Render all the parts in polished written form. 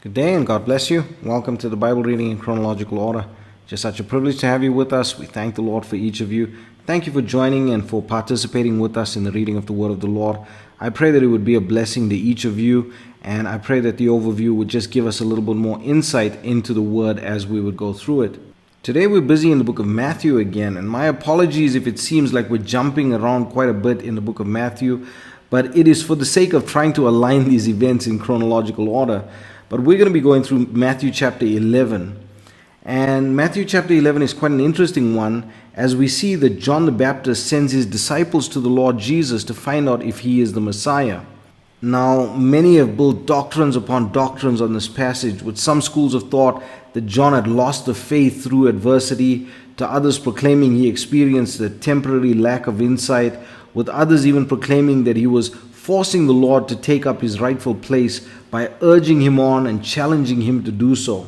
Good day and God bless you. Welcome to the Bible reading in chronological order. Just such a privilege to have you with us. We thank the Lord for each of you. Thank you for joining and for participating with us in the reading of the Word of the Lord. I pray that it would be a blessing to each of you, and I pray that the overview would just give us a little bit more insight into the Word as we would go through it. Today we're busy in the book of Matthew again, and my apologies if it seems like we're jumping around quite a bit in the book of Matthew, but it is for the sake of trying to align these events in chronological order. But we're going to be going through Matthew chapter 11. And Matthew chapter 11 is quite an interesting one, as we see that John the Baptist sends his disciples to the Lord Jesus to find out if he is the Messiah. Now, many have built doctrines upon doctrines on this passage, with some schools of thought that John had lost the faith through adversity, to others proclaiming he experienced a temporary lack of insight, with others even proclaiming that he was forcing the Lord to take up his rightful place by urging him on and challenging him to do so.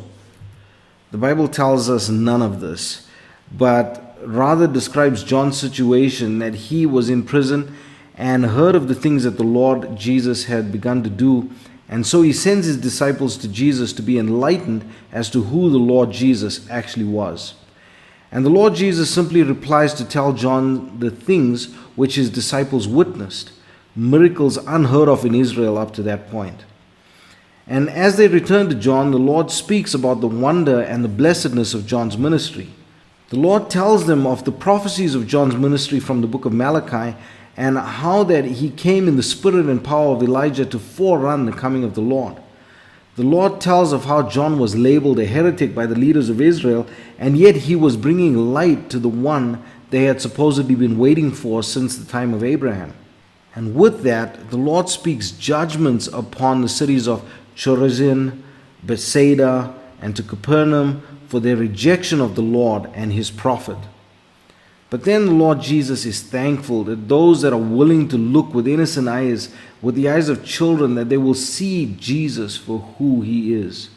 The Bible tells us none of this, but rather describes John's situation, that he was in prison and heard of the things that the Lord Jesus had begun to do, and so he sends his disciples to Jesus to be enlightened as to who the Lord Jesus actually was. And the Lord Jesus simply replies to tell John the things which his disciples witnessed, miracles unheard of in Israel up to that point. And as they return to John, the Lord speaks about the wonder and the blessedness of John's ministry. The Lord tells them of the prophecies of John's ministry from the book of Malachi, and how that he came in the spirit and power of Elijah to forerun the coming of the Lord. The Lord tells of how John was labeled a heretic by the leaders of Israel, and yet he was bringing light to the one they had supposedly been waiting for since the time of Abraham. And with that, the Lord speaks judgments upon the cities of Chorazin, Bethsaida, and to Capernaum for their rejection of the Lord and his prophet. But then the Lord Jesus is thankful that those that are willing to look with innocent eyes, with the eyes of children, that they will see Jesus for who he is.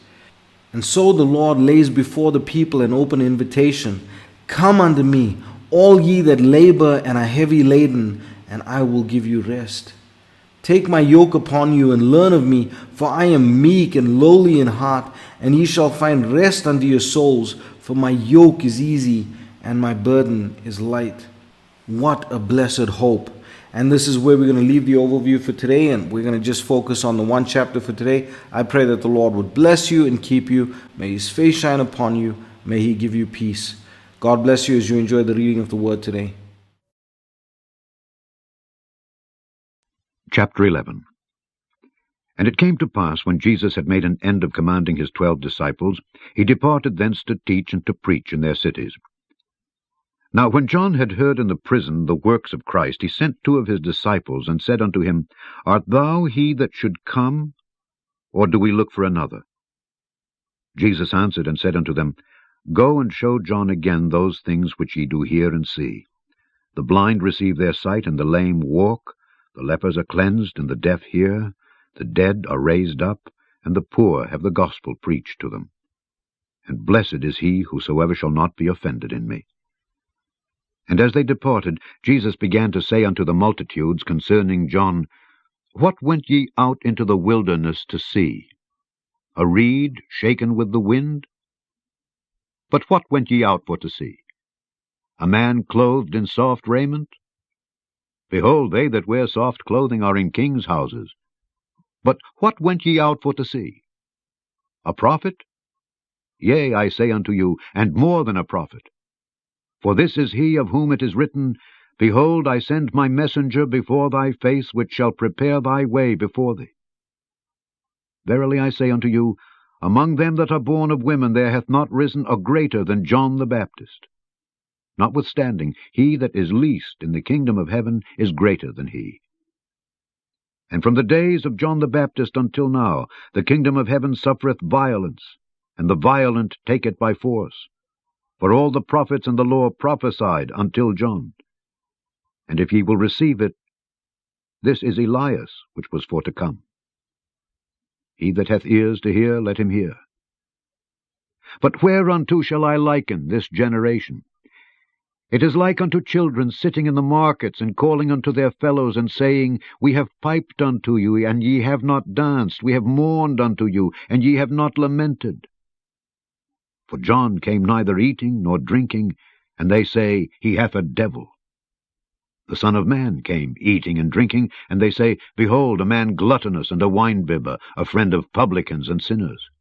And so the Lord lays before the people an open invitation. Come unto me, all ye that labor and are heavy laden, and I will give you rest. Take my yoke upon you and learn of me, for I am meek and lowly in heart, and ye shall find rest unto your souls, for my yoke is easy and my burden is light. What a blessed hope. And this is where we're going to leave the overview for today, and we're going to just focus on the one chapter for today. I pray that the Lord would bless you and keep you. May his face shine upon you. May he give you peace. God bless you as you enjoy the reading of the word today. Chapter 11. And it came to pass, when Jesus had made an end of commanding his 12 disciples, he departed thence to teach and to preach in their cities. Now when John had heard in the prison the works of Christ, he sent 2 of his disciples, and said unto him, Art thou he that should come, or do we look for another? Jesus answered and said unto them, Go and show John again those things which ye do hear and see. The blind receive their sight, and the lame walk, the lepers are cleansed, and the deaf hear, the dead are raised up, and the poor have the gospel preached to them. And blessed is he whosoever shall not be offended in me. And as they departed, Jesus began to say unto the multitudes concerning John, What went ye out into the wilderness to see? A reed shaken with the wind? But what went ye out for to see? A man clothed in soft raiment? Behold, they that wear soft clothing are in kings' houses. But what went ye out for to see? A prophet? Yea, I say unto you, and more than a prophet. For this is he of whom it is written, Behold, I send my messenger before thy face, which shall prepare thy way before thee. Verily I say unto you, among them that are born of women there hath not risen a greater than John the Baptist. Notwithstanding, he that is least in the kingdom of heaven is greater than he. And from the days of John the Baptist until now, the kingdom of heaven suffereth violence, and the violent take it by force. For all the prophets and the law prophesied until John. And if ye will receive it, this is Elias which was for to come. He that hath ears to hear, let him hear. But whereunto shall I liken this generation? It is like unto children sitting in the markets, and calling unto their fellows, and saying, We have piped unto you, and ye have not danced. We have mourned unto you, and ye have not lamented. For John came neither eating nor drinking, and they say, He hath a devil. The Son of Man came eating and drinking, and they say, Behold, a man gluttonous and a winebibber, a friend of publicans and sinners.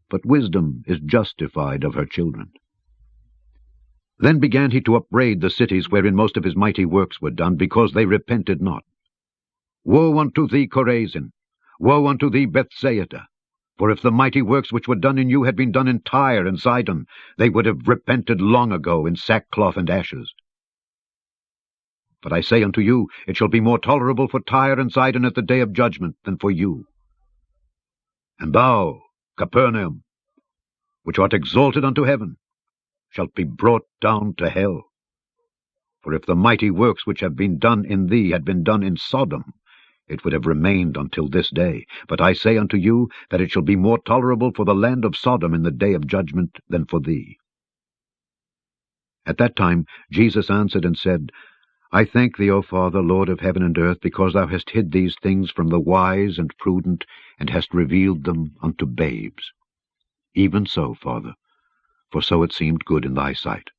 But wisdom is justified of her children. Then began he to upbraid the cities wherein most of his mighty works were done, because they repented not. Woe unto thee, Chorazin! Woe unto thee, Bethsaida! For if the mighty works which were done in you had been done in Tyre and Sidon, they would have repented long ago in sackcloth and ashes. But I say unto you, it shall be more tolerable for Tyre and Sidon at the day of judgment than for you. And thou, Capernaum, which art exalted unto heaven, shalt be brought down to hell. For if the mighty works which have been done in thee had been done in Sodom, it would have remained until this day. But I say unto you, that it shall be more tolerable for the land of Sodom in the day of judgment than for thee. At that time Jesus answered and said, I thank thee, O Father, Lord of heaven and earth, because thou hast hid these things from the wise and prudent, and hast revealed them unto babes. Even so, Father, for so it seemed good in thy sight.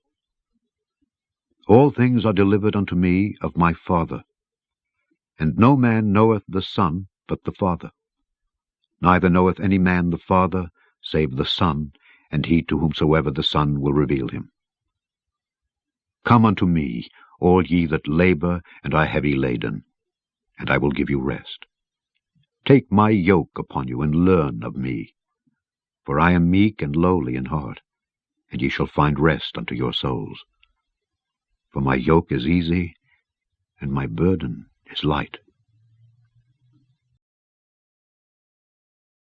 All things are delivered unto me of my Father, and no man knoweth the Son but the Father. Neither knoweth any man the Father, save the Son, and he to whomsoever the Son will reveal him. Come unto me, all ye that labor and are heavy laden, and I will give you rest. Take my yoke upon you, and learn of me. For I am meek and lowly in heart, and ye shall find rest unto your souls. For my yoke is easy, and my burden is light.